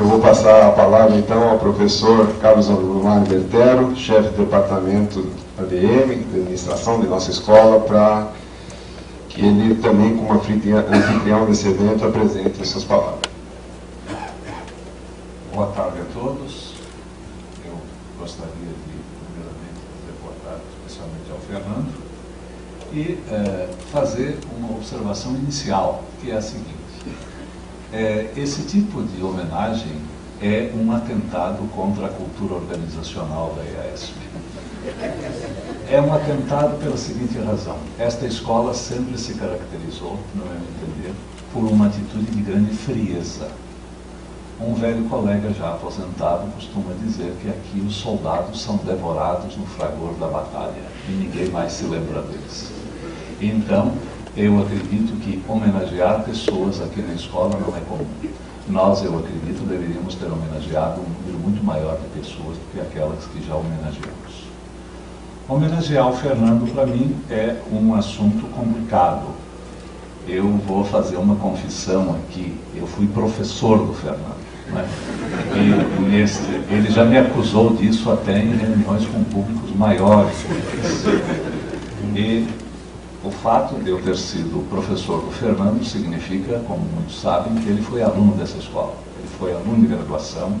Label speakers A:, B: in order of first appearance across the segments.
A: Eu vou passar a palavra, então, ao professor Carlos Aldomar Bertero, chefe do departamento ADM, de administração de nossa escola, para que ele também, como anfitrião desse evento, apresente as suas palavras.
B: Boa tarde a todos. Eu gostaria de, primeiramente, fazer boa tarde, especialmente ao Fernando, e fazer uma observação inicial, que é a seguinte. Esse tipo de homenagem é um atentado contra a cultura organizacional da EASP. É um atentado pela seguinte razão. Esta escola sempre se caracterizou, no meu entender, por uma atitude de grande frieza. Um velho colega já aposentado costuma dizer que aqui os soldados são devorados no fragor da batalha e ninguém mais se lembra deles. Então, eu acredito que homenagear pessoas aqui na escola não é comum. Nós, eu acredito, deveríamos ter homenageado um número muito maior de pessoas do que aquelas que já homenageamos. Homenagear o Fernando, para mim, é um assunto complicado. Eu vou fazer uma confissão aqui. Eu fui professor do Fernando, né? E ele já me acusou disso até em reuniões com públicos maiores. E o fato de eu ter sido professor do Fernando significa, como muitos sabem, que ele foi aluno dessa escola. Ele foi aluno de graduação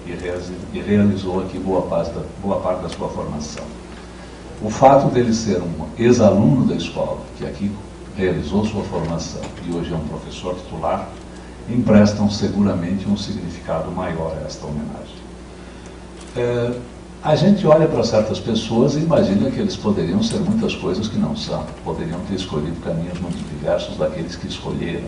B: e realizou aqui boa parte da sua formação. O fato dele ser um ex-aluno da escola, que aqui realizou sua formação e hoje é um professor titular, emprestam seguramente um significado maior a esta homenagem. A gente olha para certas pessoas e imagina que eles poderiam ser muitas coisas que não são. Poderiam ter escolhido caminhos muito diversos daqueles que escolheram.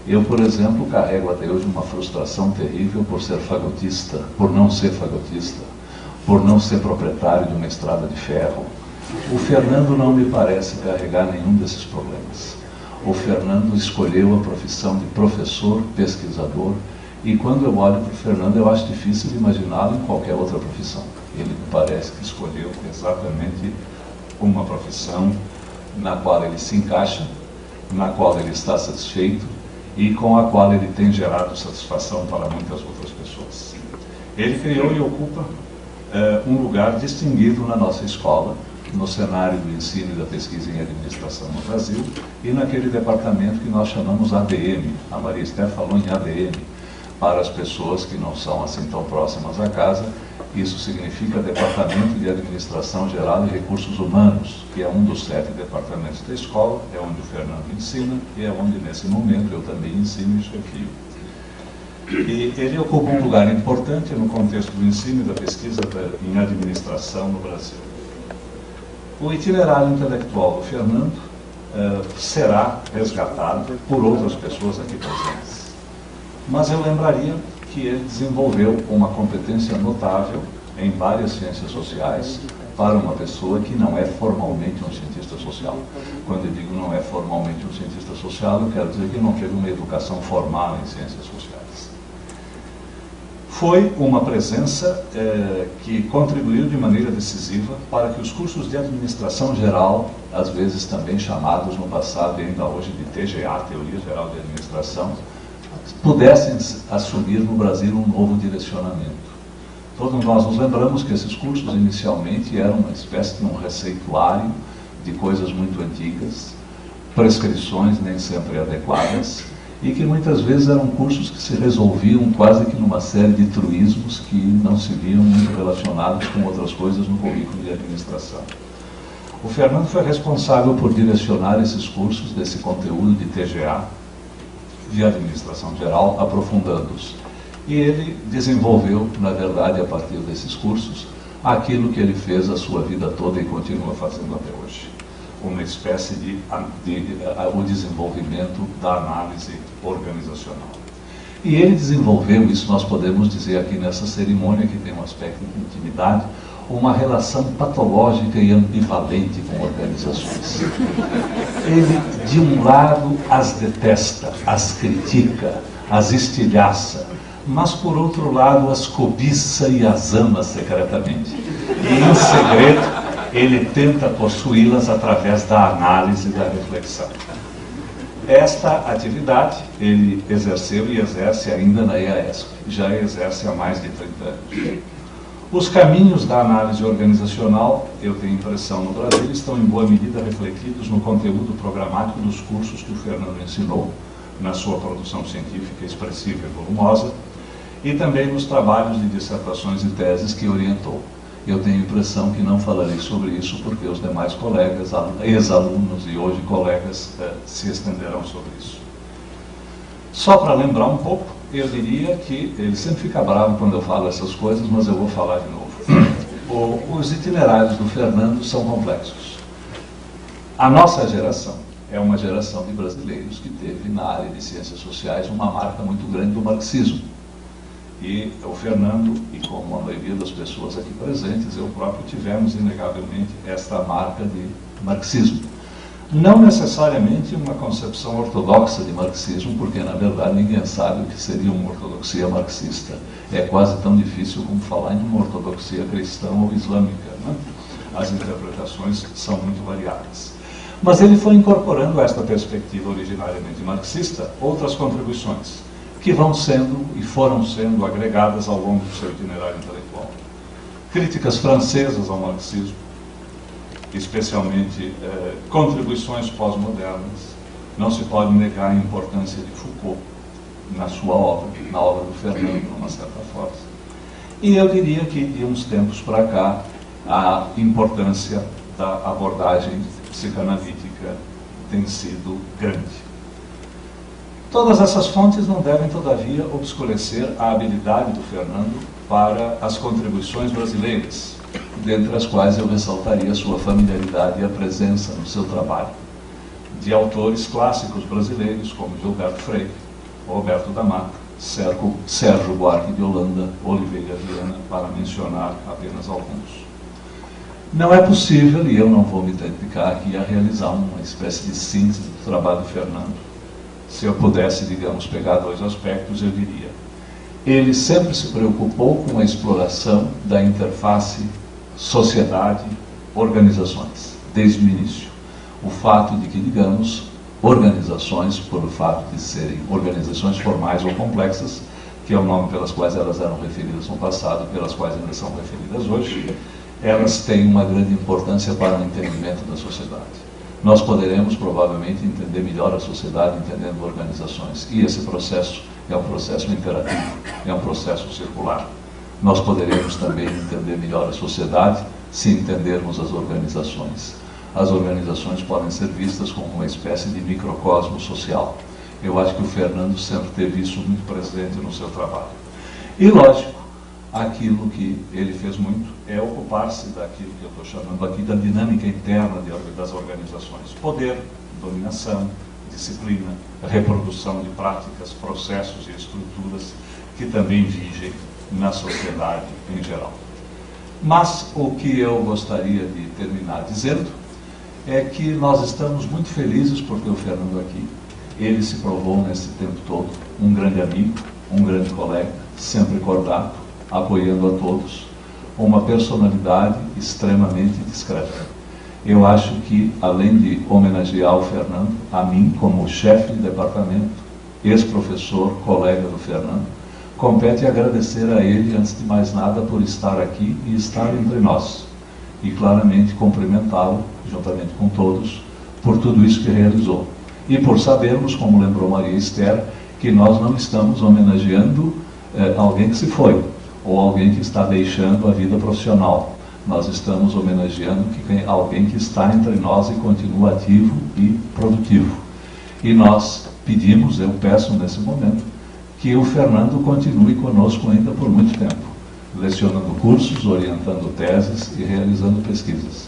B: Eu, por exemplo, carrego até hoje uma frustração terrível por ser fagotista, por não ser fagotista, por não ser proprietário de uma estrada de ferro. O Fernando não me parece carregar nenhum desses problemas. O Fernando escolheu a profissão de professor, pesquisador, e quando eu olho para o Fernando, eu acho difícil imaginá-lo em qualquer outra profissão. Ele me parece que escolheu exatamente uma profissão na qual ele se encaixa, na qual ele está satisfeito e com a qual ele tem gerado satisfação para muitas outras pessoas. Ele criou e ocupa um lugar distinguido na nossa escola, no cenário do ensino e da pesquisa em administração no Brasil e naquele departamento que nós chamamos ADM. A Maria Esther falou em ADM. Para as pessoas que não são assim tão próximas à casa, isso significa Departamento de Administração Geral e Recursos Humanos, que é um dos 7 departamentos da escola, é onde o Fernando ensina e é onde, nesse momento, eu também ensino e chefio. E ele ocupa um lugar importante no contexto do ensino e da pesquisa em administração no Brasil. O itinerário intelectual do Fernando será resgatado por outras pessoas aqui presentes. Mas eu lembraria que ele desenvolveu uma competência notável em várias ciências sociais para uma pessoa que não é formalmente um cientista social. Quando eu digo não é formalmente um cientista social, eu quero dizer que não teve uma educação formal em ciências sociais. Foi uma presença que contribuiu de maneira decisiva para que os cursos de administração geral, às vezes também chamados no passado e ainda hoje de TGA, Teoria Geral de Administração, pudessem assumir no Brasil um novo direcionamento. Todos nós nos lembramos que esses cursos inicialmente eram uma espécie de um receituário de coisas muito antigas, prescrições nem sempre adequadas, e que muitas vezes eram cursos que se resolviam quase que numa série de truísmos que não se viam muito relacionados com outras coisas no currículo de administração. O Fernando foi responsável por direcionar esses cursos desse conteúdo de TGA, de administração geral, aprofundando-os. E ele desenvolveu, na verdade, a partir desses cursos, aquilo que ele fez a sua vida toda e continua fazendo até hoje. Uma espécie o desenvolvimento da análise organizacional. E ele desenvolveu, isso nós podemos dizer aqui nessa cerimônia, que tem um aspecto de intimidade, uma relação patológica e ambivalente com organizações. Ele, de um lado, as detesta, as critica, as estilhaça, mas, por outro lado, as cobiça e as ama secretamente. E, em segredo, ele tenta possuí-las através da análise e da reflexão. Esta atividade ele exerceu e exerce ainda na EAESP, já exerce há mais de 30 anos. Os caminhos da análise organizacional, eu tenho impressão no Brasil, estão em boa medida refletidos no conteúdo programático dos cursos que o Fernando ensinou, na sua produção científica expressiva e volumosa, e também nos trabalhos de dissertações e teses que orientou. Eu tenho a impressão que não falarei sobre isso porque os demais colegas, ex-alunos e hoje colegas, se estenderão sobre isso. Só para lembrar um pouco, eu diria que ele sempre fica bravo quando eu falo essas coisas, mas eu vou falar de novo. Os itinerários do Fernando são complexos. A nossa geração é uma geração de brasileiros que teve na área de ciências sociais uma marca muito grande do marxismo. E o Fernando, e como a maioria das pessoas aqui presentes, eu próprio tivemos, inegavelmente, esta marca de marxismo. Não necessariamente uma concepção ortodoxa de marxismo, porque, na verdade, ninguém sabe o que seria uma ortodoxia marxista. É quase tão difícil como falar em uma ortodoxia cristã ou islâmica, né? As interpretações são muito variadas. Mas ele foi incorporando a esta perspectiva originariamente marxista outras contribuições, que vão sendo e foram sendo agregadas ao longo do seu itinerário intelectual. Críticas francesas ao marxismo, especialmente contribuições pós-modernas. Não se pode negar a importância de Foucault na sua obra, na obra do Fernando, de uma certa forma. E eu diria que, de uns tempos para cá, a importância da abordagem psicanalítica tem sido grande. Todas essas fontes não devem, todavia, obscurecer a habilidade do Fernando para as contribuições brasileiras, dentre as quais eu ressaltaria sua familiaridade e a presença no seu trabalho de autores clássicos brasileiros como Gilberto Freire, Roberto da Mata, Sérgio Buarque de Holanda, Oliveira Viana, para mencionar apenas alguns. Não é possível, e eu não vou me dedicar aqui a realizar uma espécie de síntese do trabalho do Fernando. Se eu pudesse, digamos, pegar dois aspectos, eu diria: ele sempre se preocupou com a exploração da interface sociedade-organizações, desde o início. O fato de que, digamos, organizações, por o fato de serem organizações formais ou complexas, que é o nome pelas quais elas eram referidas no passado, pelas quais ainda são referidas hoje, elas têm uma grande importância para o entendimento da sociedade. Nós poderemos, provavelmente, entender melhor a sociedade entendendo organizações. E esse processo é um processo interativo, é um processo circular. Nós poderemos também entender melhor a sociedade se entendermos as organizações. As organizações podem ser vistas como uma espécie de microcosmo social. Eu acho que o Fernando sempre teve isso muito presente no seu trabalho. E, lógico, aquilo que ele fez muito é ocupar-se daquilo que eu estou chamando aqui da dinâmica interna das organizações. Poder, dominação, disciplina, reprodução de práticas, processos e estruturas que também vigem na sociedade em geral. Mas o que eu gostaria de terminar dizendo é que nós estamos muito felizes por ter o Fernando aqui. Ele se provou nesse tempo todo um grande amigo, um grande colega, sempre cordato, apoiando a todos, uma personalidade extremamente discreta. Eu acho que, além de homenagear o Fernando, a mim, como chefe de departamento, ex-professor, colega do Fernando, compete agradecer a ele, antes de mais nada, por estar aqui e estar entre nós. E, claramente, cumprimentá-lo, juntamente com todos, por tudo isso que realizou. E por sabermos, como lembrou Maria Esther, que nós não estamos homenageando alguém que se foi, ou alguém que está deixando a vida profissional. Nós estamos homenageando alguém que está entre nós e continua ativo e produtivo. E nós pedimos, eu peço nesse momento, que o Fernando continue conosco ainda por muito tempo, lecionando cursos, orientando teses e realizando pesquisas.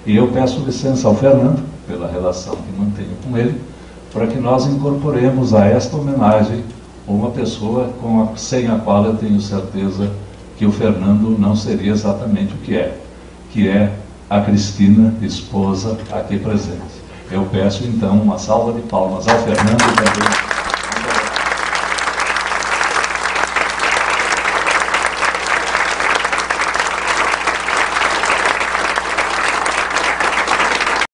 B: E eu peço licença ao Fernando, pela relação que mantenho com ele, para que nós incorporemos a esta homenagem uma pessoa sem a qual eu tenho certeza que o Fernando não seria exatamente o que é a Cristina, esposa, aqui presente. Eu peço, então, uma salva de palmas ao Fernando também.